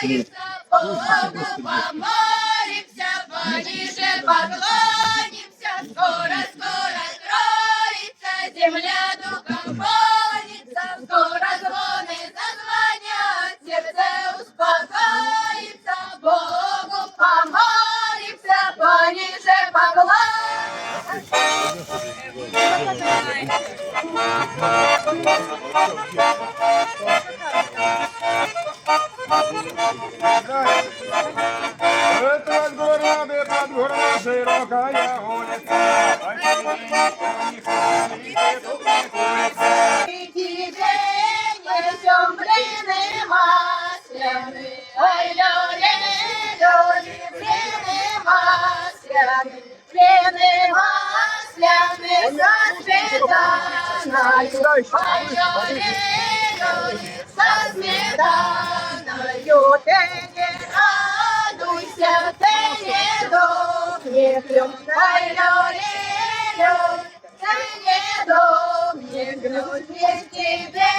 помолимся, Богу помолимся, пониже поклонимся, скоро строится земля духом полнится, скоро звоны зазвонят, сердце успокоится, Богу помолимся, пониже Это города, под городом широкая улица, тебе несем блины масляные, ой, люди, блины масляные, блины масляные со сметаною, ой, люди, со сметаною, ты не радуйся, ты не дохнешь, ой, люди, ты не дохнешь, грудь тебе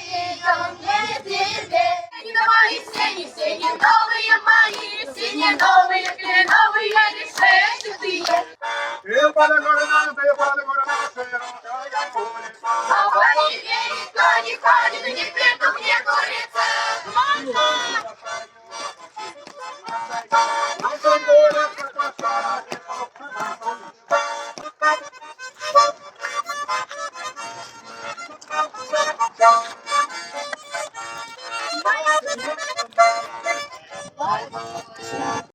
и ко мне тебе. Мои все не новые мои, все не новые, кленовые, решетчатые. ты под городом широкая улица. А по ней никто не ходит, не петух, не курица. Мама! Наша город,